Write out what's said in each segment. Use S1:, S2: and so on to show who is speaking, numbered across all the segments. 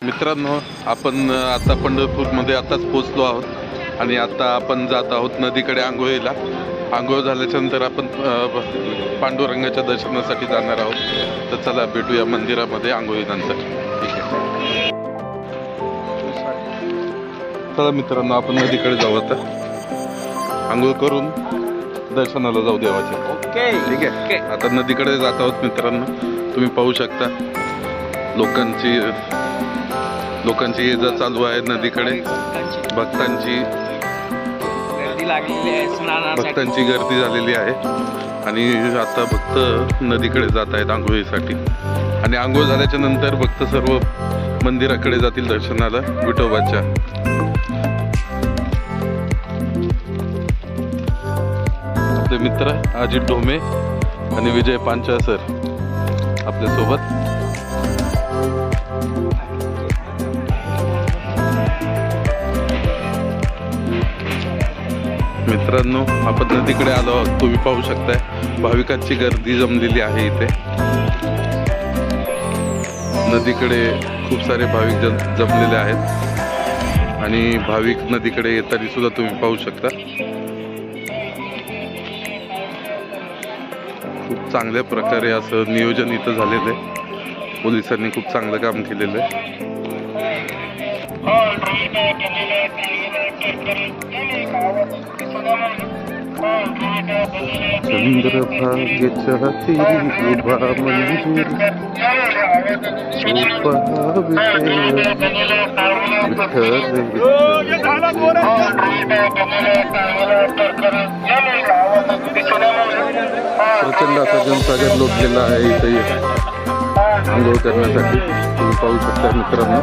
S1: मित्रांनो, आपण आता पंढरपूरमध्ये आताच पोचलो आहोत आणि आता आपण जात आहोत नदीकडे आंघोळीला. आंघोळ झाल्याच्या नंतर आपण पांडुरंगाच्या दर्शनासाठी जाणार आहोत. तर चला भेटूया मंदिरामध्ये आंघोळीनंतर. ठीक आहे, चला मित्रांनो, आपण नदीकडे जाऊ. आता आंघोळ करून दर्शनाला जाऊ देवाच्या.
S2: ओके,
S1: ठीक आहे. आता नदीकडे जात आहोत मित्रांनो. तुम्ही पाहू शकता लोकांची ये जा चालू आहे नदीकडे. भक्तांची गर्दी झालेली आहे आणि आता भक्त नदीकडे जात आहेत आंघोळीसाठी. आणि आंघोळ झाल्याच्या नंतर भक्त सर्व मंदिराकडे जातील दर्शनाला विठोबाच्या. आपले मित्र अजित ढोमे आणि विजय पांचाळ सर आपल्यासोबत. मित्रांनो, आपण नदीकडे आलो आहोत. तुम्ही पाहू शकताय भाविकांची गर्दी जमलेली आहे इथे. नदीकडे खूप सारे भाविक जमलेले आहेत आणि भाविक नदीकडे येताना सुद्धा तुम्ही पाहू शकता. खूप चांगल्या प्रकारे असं नियोजन इथं झालेलं आहे. पोलिसांनी खूप चांगलं काम केलेलं आहे. चंद्रभाग्याच्या तीरी उभा मंदिर प्रचंड असा जनसागर लोटलेला आहे इथे आंघोळ करण्यासाठी. तुम्ही पाहू शकता मित्रांनो.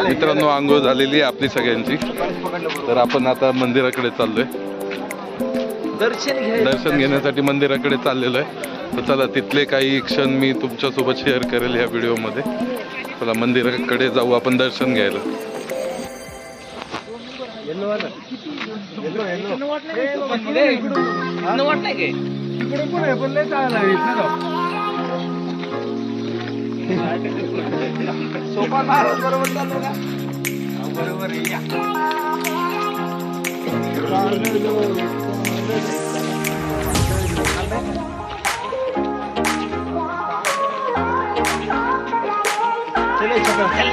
S1: मित्रांनो, आंघोळ झालेली आहे आपली सगळ्यांची. तर आपण आता मंदिराकडे चाललोय. दर्शन घेण्यासाठी मंदिराकडे चाललेलो आहे. तर चला तिथले काही क्षण मी तुमच्या सोबत शेअर करेल या व्हिडिओ मध्ये. चला मंदिराकडे जाऊ आपण दर्शन घ्यायला.
S2: बरोबर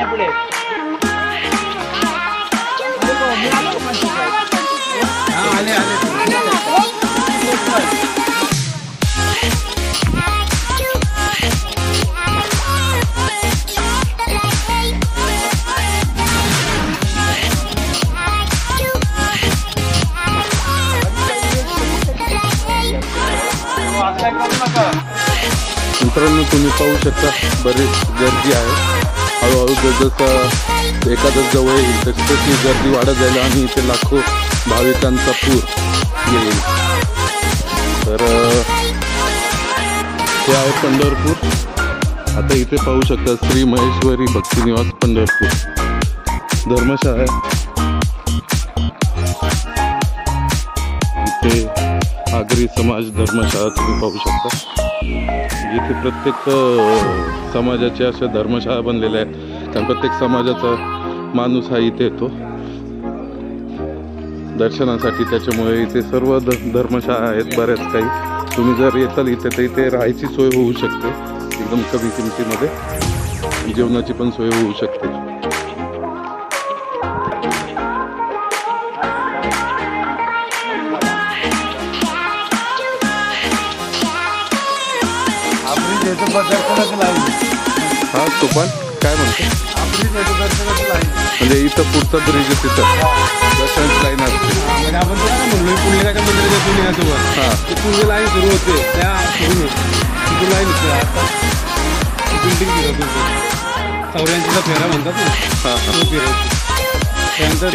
S2: पुढे
S1: मित्रांनो, तुम्ही पाहू शकता बरीच गर्दी आहे. हळूहळू जसं एखादं जवळ येईल तशी तशी गर्दी वाढत जाईल आणि इथे लाखो भाविकांचा पूर येईल. तर हे आहे पंढरपूर. आता इथे पाहू शकता श्री महेश्वरी भक्तिनिवास पंढरपूर धर्मशाळा आहे. इथे आगरी समाज धर्मशाळा तुम्ही पाहू शकता. इथे प्रत्येक समाजाच्या अशा धर्मशाळा बनलेल्या आहेत. कारण प्रत्येक समाजाचा माणूस हा इथे येतो दर्शनासाठी. त्याच्यामुळे इथे सर्व धर्मशाळा आहेत बऱ्याच काही. तुम्ही जर येताल इथे तर इथे राहायची सोय होऊ शकते एकदम कमी किमतीमध्ये. जेवणाची पण सोय होऊ शकते. हा, तो पण काय म्हणतो म्हणजे इथं पुढचा ब्रिज तिथं दर्शनाची लाईन असते.
S2: म्हणजे आपण म्हणलो पुण्यकाच्या मंदिराच्या लाईन सुरू होते त्या तिथून लाईन बिल्डिंग फिरवतो 84चा फेरा म्हणतात ना,
S1: हां हां.
S2: तो फिरवतो त्यानंतर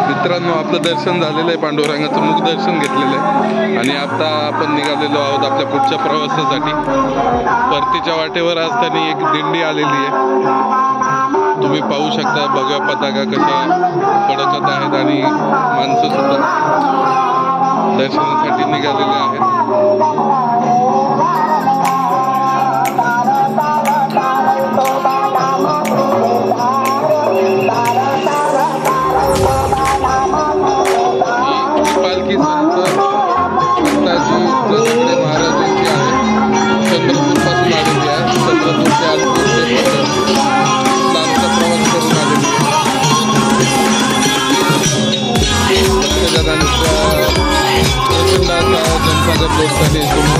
S1: मित्रांनो, आपलं दर्शन झालेलं आहे, पांडुरंगाचं मुख दर्शन घेतलेलं आहे आणि आता आपण निघालेलो आहोत आपल्या पुढच्या प्रवासासाठी. परतीच्या वाटेवर असताना एक दिंडी आलेली आहे, तुम्ही पाहू शकता. भगव्या पताका कशा फडकत आहेत आणि माणसं सुद्धा दर्शनासाठी निघालेले आहेत. पालखी संत संताजी जगदे महाराजांची आहे, चंद्रपूर पासून आलेली आहे. चंद्रपूर ते आलपूर लांबचा प्रवास करून आलेली आहे. जनसागर लोकशाही तुम्ही